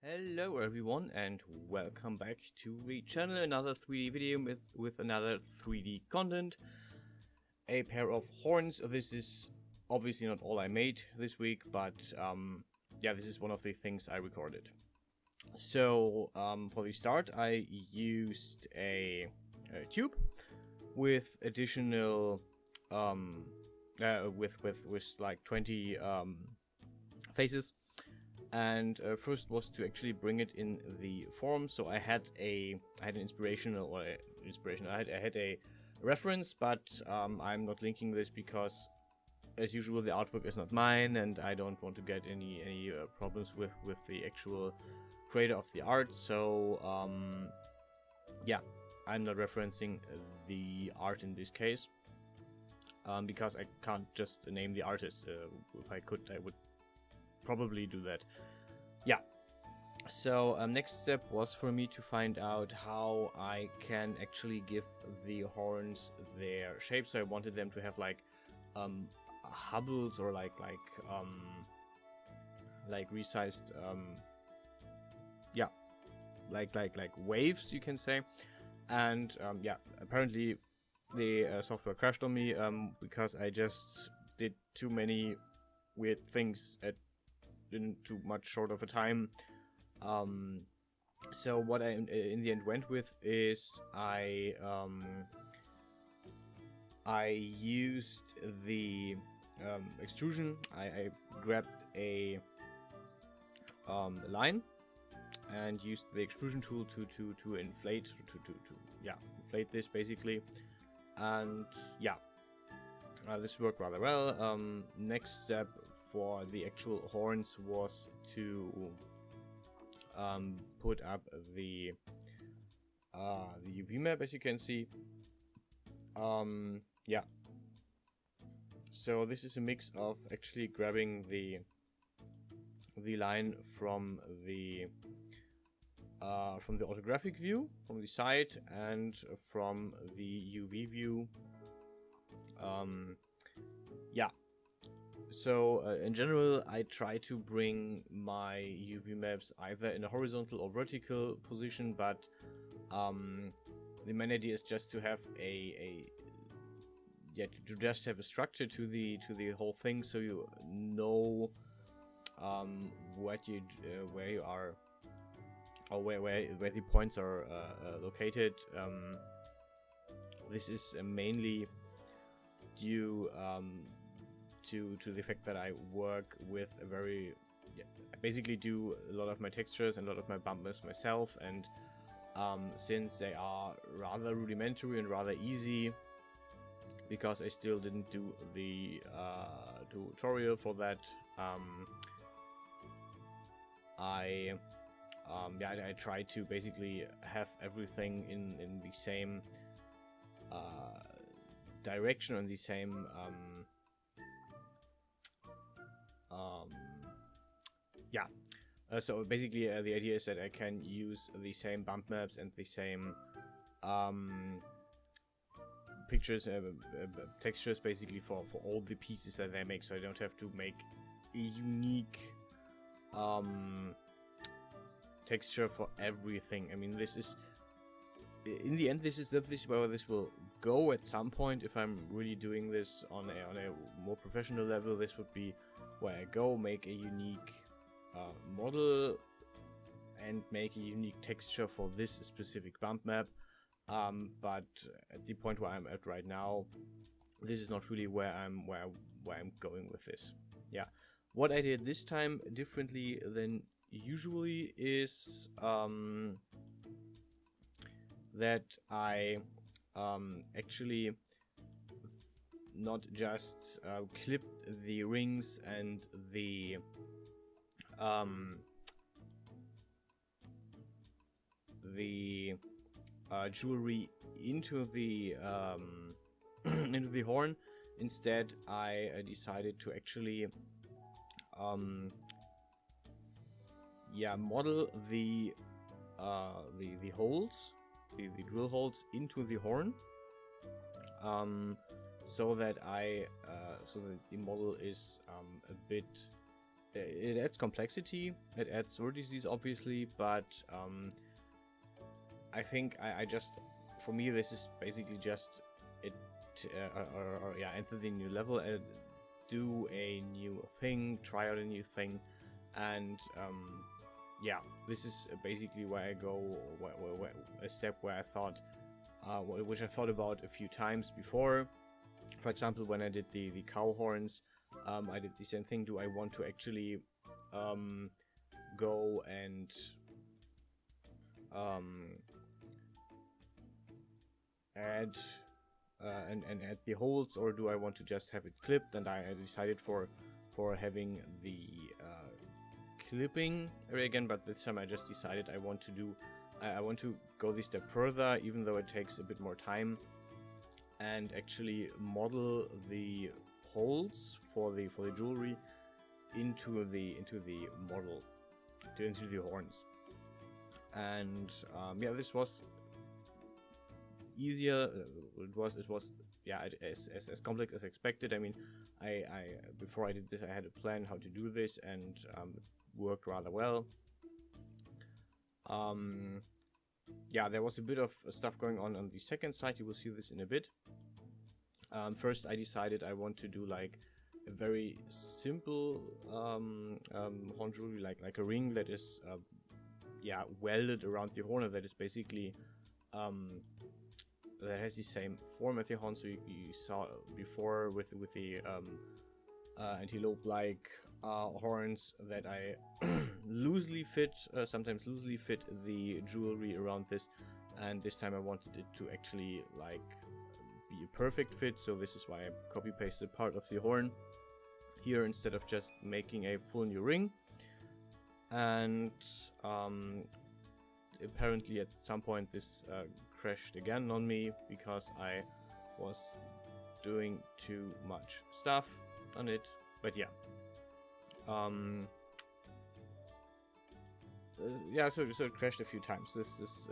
Hello everyone and welcome back to the channel. Another 3D video with another 3D content. A pair of horns. This is obviously not all I made this week, but yeah, this is one of the things I recorded. So for the start I used a tube with additional with like 20 faces. And first was to actually bring it in the form. So I had an inspirational I had a reference, but I'm not linking this because, as usual, the artwork is not mine, and I don't want to get any problems with the actual creator of the art. So yeah, I'm not referencing the art in this case because I can't just name the artist. If I could, I would probably do that. Yeah. So next step was for me to find out how I can actually give the horns their shape. So I wanted them to have like hubbles or like resized yeah, like waves, you can say. And yeah, apparently the software crashed on me because I just did too many weird things in too much short of a time. So what I in the end went with is I used the extrusion. I grabbed a line and used the extrusion tool to inflate inflate this basically. And yeah, this worked rather well. Next step for the actual horns was to put up the UV map, as you can see. Yeah. So this is a mix of actually grabbing the line from the orthographic view, from the side, and from the UV view. Yeah. So in general, I try to bring my UV maps either in a horizontal or vertical position, but the main idea is just to have to just have a structure to the whole thing, so you know where you are, or where the points are located. This is mainly due to the fact that I work with I basically do a lot of my textures and a lot of my bump maps myself, and since they are rather rudimentary and rather easy, because I still didn't do the tutorial for that, I try to basically have everything in the same direction, on the same so basically the idea is that I can use the same bump maps and the same pictures, textures basically for all the pieces that they make, so I don't have to make a unique texture for everything. I mean, this is, in the end, this is where this will go at some point. If I'm really doing this on a more professional level, this would be where I go, make a unique model and make a unique texture for this specific bump map. But at the point where I'm at right now, this is not really where I'm going with this. Yeah, what I did this time differently than usually is that I actually not just clipped the rings and the jewelry into the into the horn. Instead, I decided to actually model the holes, the drill holes into the horn, so that the model is a bit it adds complexity, it adds vertices obviously, but I think I just, for me, this is basically just it, or yeah, enter the new level, do a new thing, try out a new thing, and yeah, this is basically where I go, a step where I thought, which I thought about a few times before. For example, when I did the cow horns, I did the same thing. Do I want to actually go and add add the holes, or do I want to just have it clipped? And I decided for having the clipping area again, but this time I just decided I want to go this step further, even though it takes a bit more time, and actually model the holes for the jewelry into the model, into the horns. And yeah, this was easier. It was yeah, as complex as expected. I mean, I before I did this, I had a plan how to do this, and it worked rather well. Yeah, there was a bit of stuff going on the second side. You will see this in a bit. First, I decided I want to do like a very simple horn jewelry, like a ring that is yeah, welded around the horn, that is basically that has the same form as the horn. So you saw before with the antelope-like horns that I loosely fit, sometimes loosely fit the jewelry around this, and this time I wanted it to actually like be a perfect fit. So this is why I copy-pasted part of the horn here instead of just making a full new ring. And apparently at some point this crashed again on me because I was doing too much stuff on it. But yeah, yeah, so it crashed a few times. This is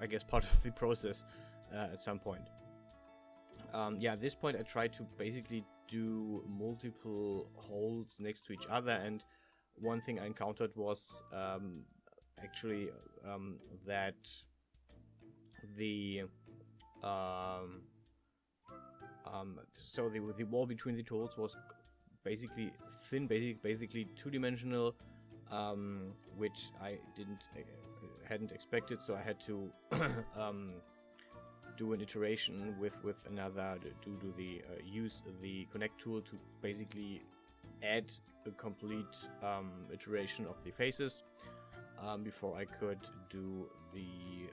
I guess part of the process at some point. Yeah, at this point I tried to basically do multiple holes next to each other, and one thing I encountered was actually that the so the wall between the two holes was basically thin, basically two-dimensional, which I hadn't expected. So I had to do an iteration with another do the use the connect tool to basically add a complete iteration of the faces before I could do the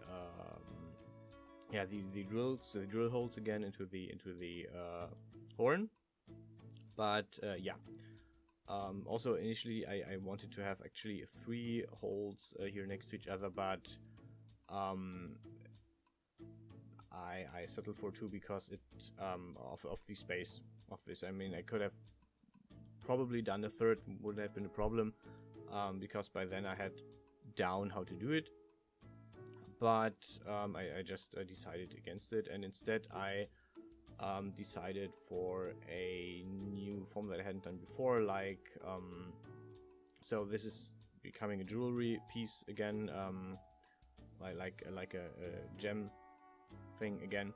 yeah, the drill holes again into the horn. But yeah, also initially I wanted to have actually 3 holes here next to each other, but I settled for 2 because it of the space of this. I mean, I could have probably done a third, wouldn't have been a problem, because by then I had down how to do it. But I just decided against it, and instead I decided for a new form that I hadn't done before, like so this is becoming a jewelry piece again, like a gem thing again,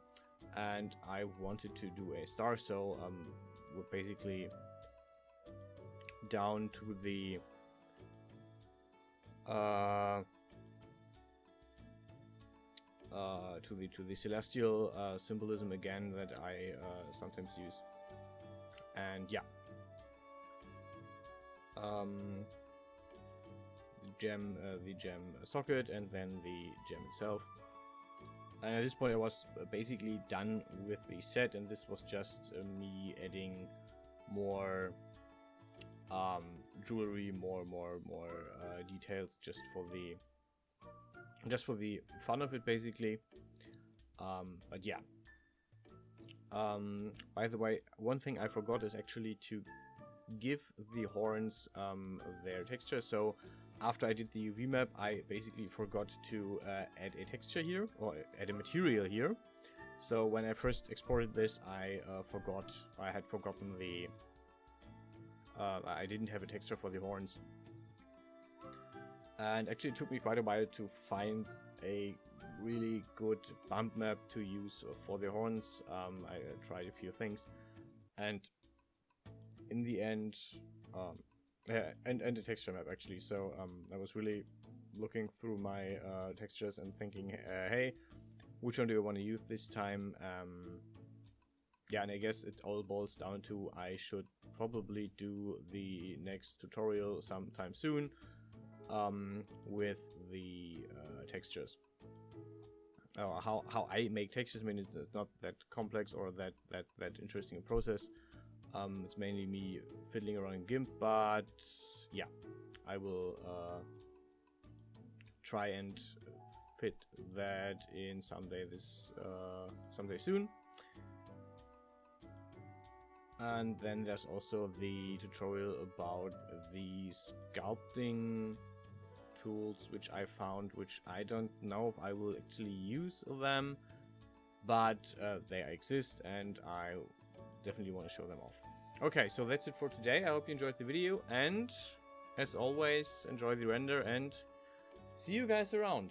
and I wanted to do a star. So we're basically down to the to the celestial symbolism again that I sometimes use. And yeah, the gem socket, and then the gem itself. And at this point I was basically done with the set, and this was just me adding more jewelry, more details, just for the fun of it, basically. But yeah. By the way, one thing I forgot is actually to give the horns their texture. So after I did the UV map, I basically forgot to add a texture here, or add a material here. So when I first exported this, I had forgotten the I didn't have a texture for the horns. And actually it took me quite a while to find a really good bump map to use for the horns. I tried a few things, and in the end, and a texture map actually. So I was really looking through my textures and thinking, hey, which one do I want to use this time? Yeah, and I guess it all boils down to I should probably do the next tutorial sometime soon with the textures. How I make textures. I mean, it's not that complex or that interesting a process. It's mainly me fiddling around in GIMP, but yeah, I will try and fit that in someday soon. And then there's also the tutorial about the sculpting tools which I found, which I don't know if I will actually use them, but they exist and I definitely want to show them off. Okay, so that's it for today. I hope you enjoyed the video, and as always, enjoy the render and see you guys around.